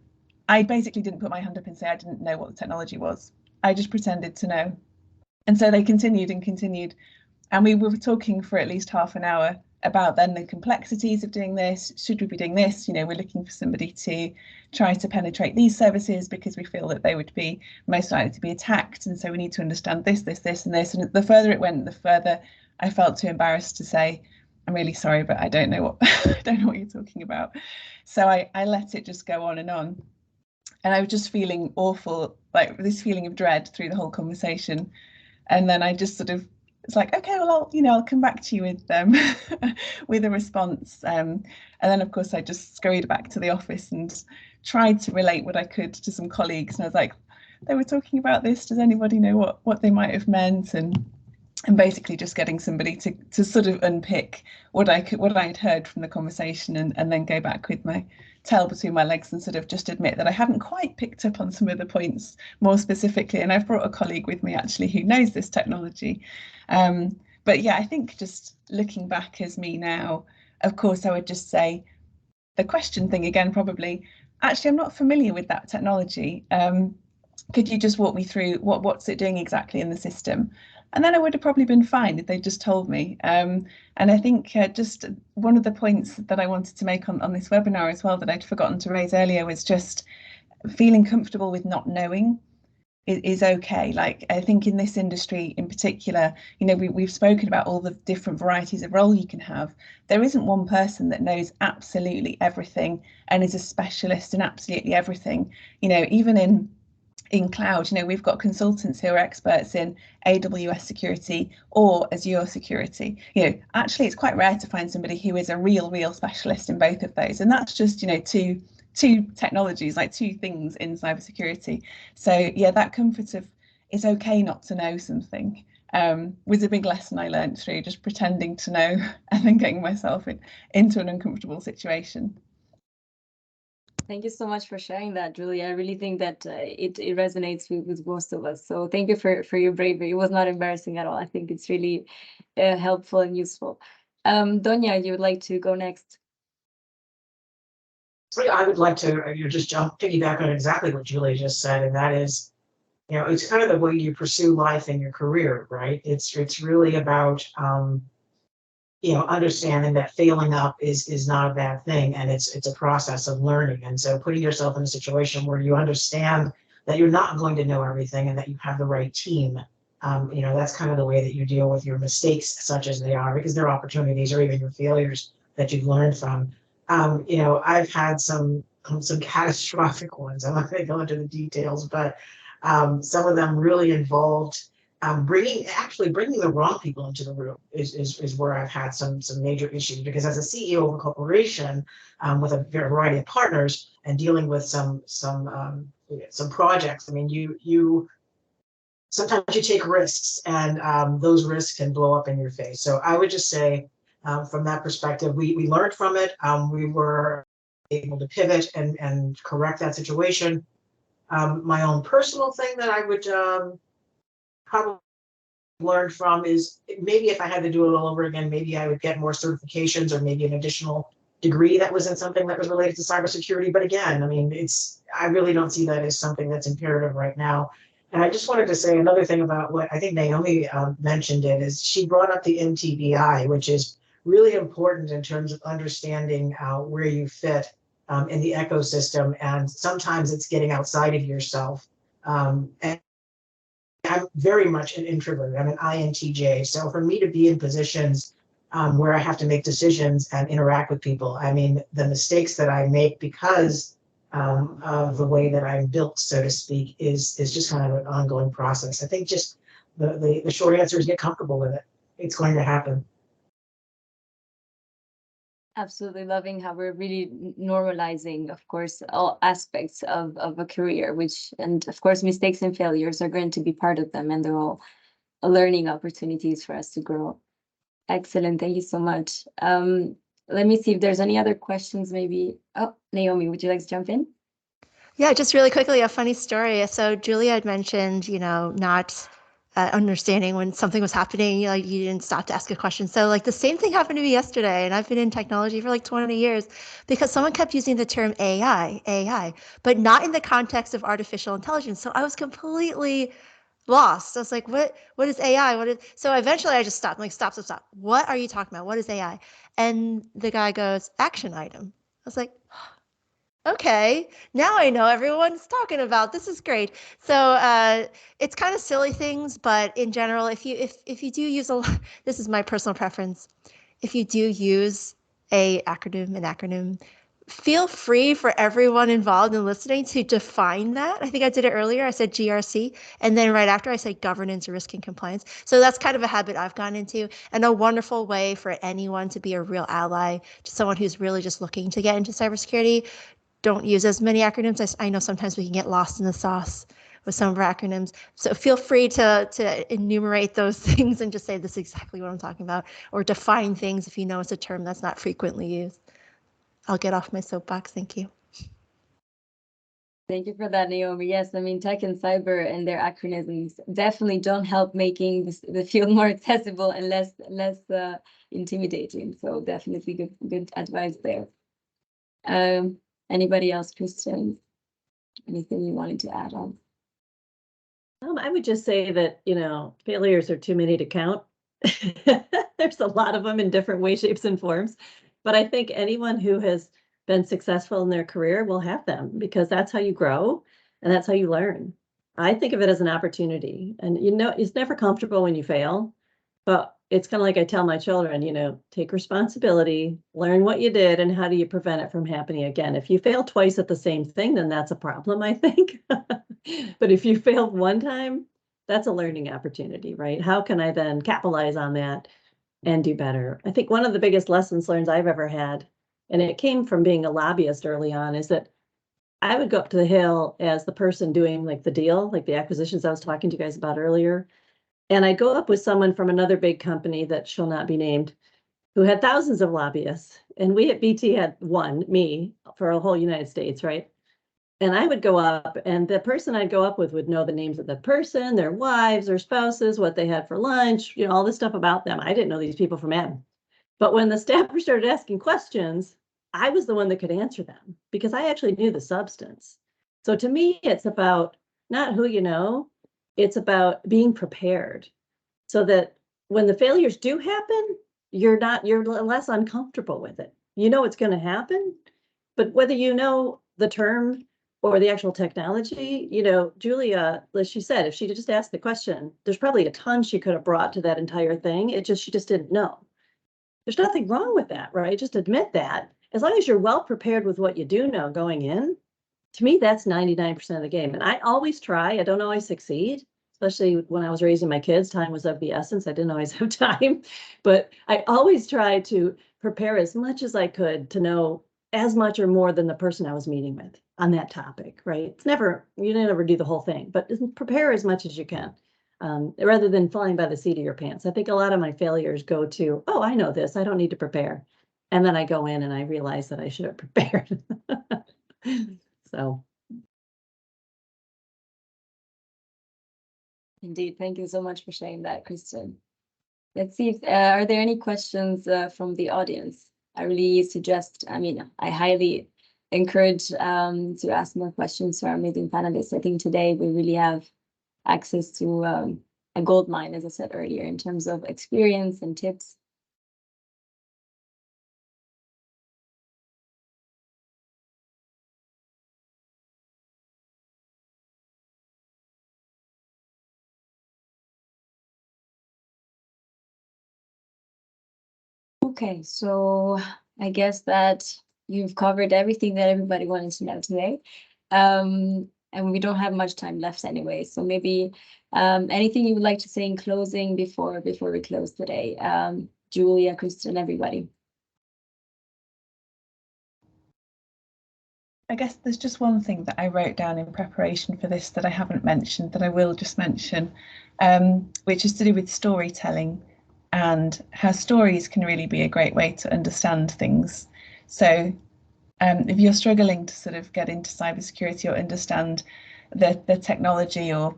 Speaker 3: I basically didn't put my hand up and say I didn't know what the technology was. I just pretended to know. And so they continued and continued. And we were talking for at least half an hour about then the complexities of doing this. Should we be doing this? You know, we're looking for somebody to try to penetrate these services because we feel that they would be most likely to be attacked. And so we need to understand this, this, this, and this. And the further it went, the further I felt too embarrassed to say, I'm really sorry, but I don't know what I don't know what you're talking about. So I let it just go on. And I was just feeling awful, like this feeling of dread through the whole conversation. And then I just sort of, it's like, okay, well, I'll come back to you with with a response. And then, of course, I just scurried back to the office and tried to relate what I could to some colleagues. And I was like, they were talking about this. Does anybody know what they might have meant? And basically just getting somebody to sort of unpick what I had heard from the conversation, and then go back with my tail between my legs and sort of just admit that I hadn't quite picked up on some of the points more specifically. And I've brought a colleague with me actually who knows this technology. But yeah, I think just looking back as me now, of course, I would just say the question thing again, probably, actually, I'm not familiar with that technology. could you just walk me through what's it doing exactly in the system? And then I would have probably been fine if they just told me. And I think just one of the points that I wanted to make on this webinar as well that I'd forgotten to raise earlier was just feeling comfortable with not knowing is okay. Like, I think in this industry in particular, you know, we've spoken about all the different varieties of role you can have. There isn't one person that knows absolutely everything and is a specialist in absolutely everything. You know, even in cloud, you know, we've got consultants who are experts in AWS security or Azure security. You know, actually, it's quite rare to find somebody who is a real specialist in both of those. And that's just, you know, two technologies, like two things in cybersecurity. So yeah, that comfort of it's okay not to know something was a big lesson I learned through just pretending to know and then getting myself into an uncomfortable situation.
Speaker 2: Thank you so much for sharing that, Julia. I really think that it resonates with most of us. So thank you for your bravery. It was not embarrassing at all. I think it's really helpful and useful. Donya, you would like to go next?
Speaker 6: So I would like to just piggyback on exactly what Julia just said, and that is, you know, it's kind of the way you pursue life and your career, right? It's really about you know, understanding that failing up is not a bad thing, and it's a process of learning. And so putting yourself in a situation where you understand that you're not going to know everything and that you have the right team, you know, that's kind of the way that you deal with your mistakes, such as they are, because they're opportunities or even your failures that you've learned from. You know, I've had some catastrophic ones. I'm not going to go into the details, but some of them really involved bringing the wrong people into the room is where I've had some major issues, because as a CEO of a corporation with a variety of partners and dealing with some projects, I mean, you sometimes you take risks, and those risks can blow up in your face. So I would just say, from that perspective, we learned from it. We were able to pivot and correct that situation. My own personal thing that I would probably learned from is maybe if I had to do it all over again, maybe I would get more certifications or maybe an additional degree that was in something that was related to cybersecurity. But again, I mean, I really don't see that as something that's imperative right now. And I just wanted to say another thing about what I think Naomi mentioned is she brought up the NTBI, which is really important in terms of understanding where you fit in the ecosystem. And sometimes it's getting outside of yourself. And I'm very much an introvert. I'm an INTJ. So for me to be in positions where I have to make decisions and interact with people, I mean, the mistakes that I make because of the way that I'm built, so to speak, is just kind of an ongoing process. I think just the short answer is get comfortable with it. It's going to happen.
Speaker 2: Absolutely loving how we're really normalizing, of course, all aspects of a career, and of course, mistakes and failures are going to be part of them, and they're all learning opportunities for us to grow. Excellent. Thank you so much. Let me see if there's any other questions, maybe. Oh, Naomi, would you like to jump in?
Speaker 5: Yeah, just really quickly, a funny story. So Julia had mentioned, you know, not understanding when something was happening, like you didn't stop to ask a question. So like the same thing happened to me yesterday, and I've been in technology for like 20 years because someone kept using the term AI, but not in the context of artificial intelligence. So I was completely lost. I was like, what is AI? So eventually I just stopped. I'm like, stop. What are you talking about? What is AI? And the guy goes, action item. I was like, okay, now I know everyone's talking about. This is great. So it's kind of silly things, but in general, if you do use this is my personal preference. If you do use an acronym, feel free for everyone involved in listening to define that. I think I did it earlier. I said GRC, and then right after I said governance, risk, and compliance. So that's kind of a habit I've gone into, and a wonderful way for anyone to be a real ally to someone who's really just looking to get into cybersecurity. Don't use as many acronyms. I know sometimes we can get lost in the sauce with some of our acronyms. So feel free to enumerate those things and just say this is exactly what I'm talking about, or define things if you know it's a term that's not frequently used. I'll get off my soapbox. Thank you.
Speaker 2: Thank you for that, Naomi. Yes, I mean, tech and cyber and their acronyms definitely don't help making the field more accessible and less intimidating. So definitely good advice there. Anybody else, Christian? Anything you wanted to add on?
Speaker 4: I would just say that, failures are too many to count. There's a lot of them in different ways, shapes, and forms. But I think anyone who has been successful in their career will have them, because that's how you grow and that's how you learn. I think of it as an opportunity, and it's never comfortable when you fail, but it's kind of like I tell my children, take responsibility, learn what you did, and how do you prevent it from happening again? If you fail twice at the same thing, then that's a problem, I think. But if you failed one time, that's a learning opportunity, right? How can I then capitalize on that and do better? I think one of the biggest lessons learned I've ever had, and it came from being a lobbyist early on, is that I would go up to the Hill as the person doing like the deal, like the acquisitions I was talking to you guys about earlier. And I'd go up with someone from another big company that shall not be named, who had thousands of lobbyists. And we at BT had one, me, for a whole United States, right? And I would go up, and the person I'd go up with would know the names of the person, their wives, their spouses, what they had for lunch, all this stuff about them. I didn't know these people from Adam. But when the staffer started asking questions, I was the one that could answer them because I actually knew the substance. So to me, it's about not who you know, it's about being prepared so that when the failures do happen, you're less uncomfortable with it. You know it's going to happen, but whether you know the term or the actual technology, Julia, as she said, if she just asked the question, there's probably a ton she could have brought to that entire thing. She just didn't know. There's nothing wrong with that, right? Just admit that. As long as you're well prepared with what you do know going in, to me, that's 99% of the game. And I always try. I don't always succeed, especially when I was raising my kids. Time was of the essence. I didn't always have time, but I always tried to prepare as much as I could to know as much or more than the person I was meeting with on that topic, right? You never do the whole thing, but prepare as much as you can. Rather than flying by the seat of your pants. I think a lot of my failures go to, oh, I know this, I don't need to prepare. And then I go in and I realize that I should have prepared. So.
Speaker 2: Indeed. Thank you so much for sharing that, Kristen. Let's see if are there any questions from the audience? I really suggest, I highly encourage to ask more questions to our amazing panelists. I think today we really have access to a gold mine, as I said earlier, in terms of experience and tips. Okay, so I guess that you've covered everything that everybody wanted to know today. And we don't have much time left anyway. So maybe anything you would like to say in closing before we close today? Julia, Kristen, everybody.
Speaker 3: I guess there's just one thing that I wrote down in preparation for this that I haven't mentioned, that I will just mention, which is to do with storytelling and how stories can really be a great way to understand things. So if you're struggling to sort of get into cybersecurity or understand the technology or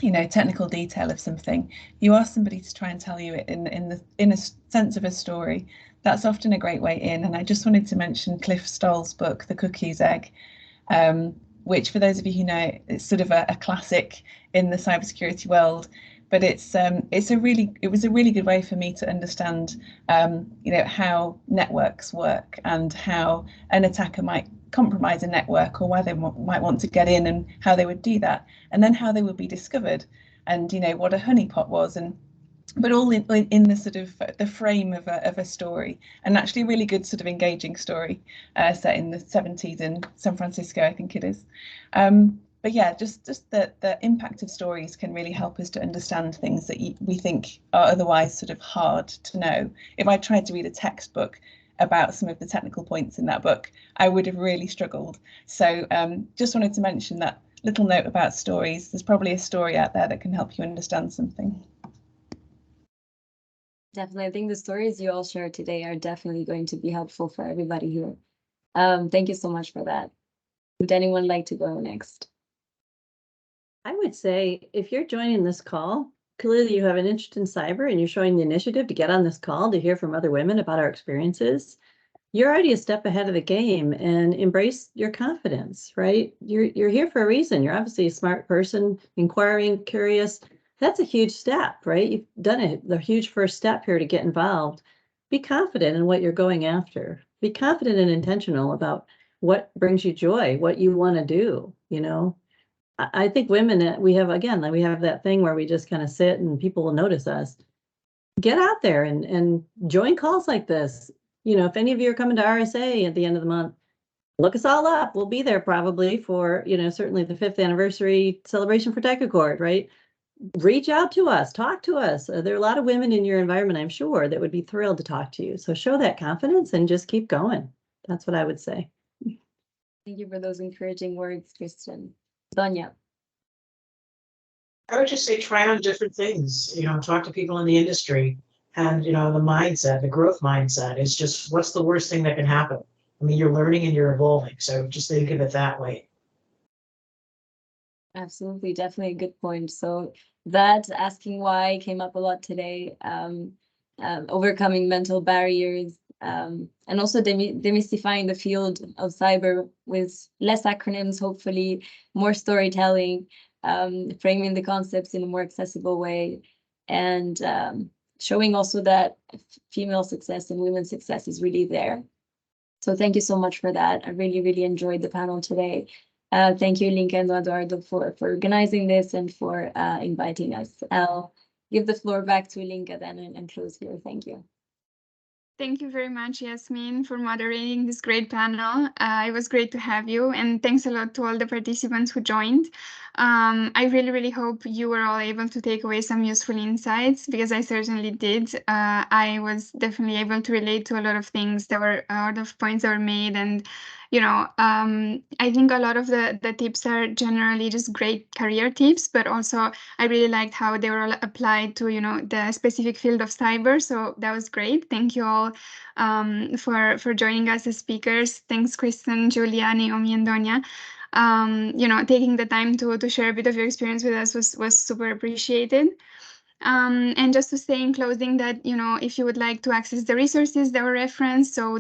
Speaker 3: technical detail of something, you ask somebody to try and tell you it in a sense of a story. That's often a great way in. And I just wanted to mention Cliff Stoll's book, The Cookie's Egg, which, for those of you who know, it's sort of a classic in the cybersecurity world. But it was a really good way for me to understand, how networks work and how an attacker might compromise a network, or why they might want to get in and how they would do that, and then how they would be discovered, and what a honeypot was, but all in the sort of the frame of a story, and actually a really good sort of engaging story set in the 70s in San Francisco, I think it is. But yeah, just the impact of stories can really help us to understand things that we think are otherwise sort of hard to know. If I tried to read a textbook about some of the technical points in that book, I would have really struggled. So just wanted to mention that little note about stories. There's probably a story out there that can help you understand something.
Speaker 2: Definitely. I think the stories you all shared today are definitely going to be helpful for everybody here. Thank you so much for that. Would anyone like to go next?
Speaker 4: I would say if you're joining this call, clearly you have an interest in cyber and you're showing the initiative to get on this call to hear from other women about our experiences. you're already a step ahead of the game, and embrace your confidence, right? You're here for a reason. You're obviously a smart person, inquiring, curious. That's a huge step, right? You've done it, the huge first step here to get involved. Be confident in what you're going after. Be confident and intentional about what brings you joy, what you want to do, you know? I think women, we have that thing where we just kind of sit and people will notice us. Get out there and join calls like this. You know, if any of you are coming to RSA at the end of the month, look us all up. We'll be there probably for, you know, certainly the 5th anniversary celebration for Tech Accord, right? Reach out to us, talk to us. There are a lot of women in your environment, I'm sure, that would be thrilled to talk to you. So show that confidence and just keep going. That's what I would say.
Speaker 2: Thank you for those encouraging words, Kristen. Donya.
Speaker 6: I would just say try on different things, talk to people in the industry, and, the mindset, the growth mindset is just what's the worst thing that can happen? I mean, you're learning and you're evolving. So just think of it that way.
Speaker 2: Absolutely, definitely a good point. So that asking why came up a lot today. Overcoming mental barriers, and also demystifying the field of cyber with less acronyms, hopefully more storytelling, framing the concepts in a more accessible way, and showing also that female success and women's success is really there. So thank you so much for that. I really, really enjoyed the panel today. Thank you, Linka and Eduardo, for organizing this and for inviting us. I'll give the floor back to Linka then and close here. Thank you.
Speaker 1: Thank you very much, Yasmin, for moderating this great panel. It was great to have you, and thanks a lot to all the participants who joined. I really, really hope you were all able to take away some useful insights, because I certainly did. I was definitely able to relate to a lot of things that were, a lot of points that were made, and I think a lot of the tips are generally just great career tips, but also I really liked how they were all applied to, the specific field of cyber. So that was great. Thank you all for joining us as speakers. Thanks, Kristen, Julia, Naomi, and Donya. Taking the time to share a bit of your experience with us was super appreciated. And just to say in closing that, if you would like to access the resources that were referenced, so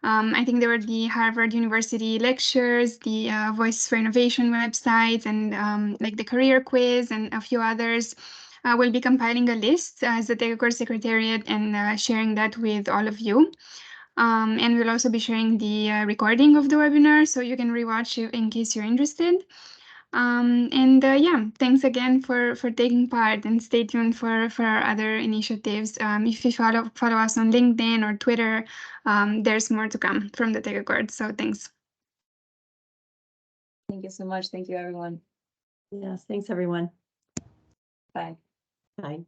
Speaker 1: I think there were the Harvard University lectures, the Voice for Innovation websites, and like the career quiz and a few others. We'll be compiling a list as the Tech Accord Secretariat and sharing that with all of you. And we'll also be sharing the recording of the webinar, so you can rewatch it in case you're interested. Thanks again for taking part, and stay tuned for our other initiatives. If you follow us on LinkedIn or Twitter, there's more to come from the Tech Accord. So thanks.
Speaker 2: Thank you so much. Thank you, everyone.
Speaker 4: Yes, thanks, everyone.
Speaker 2: Bye.
Speaker 4: Bye.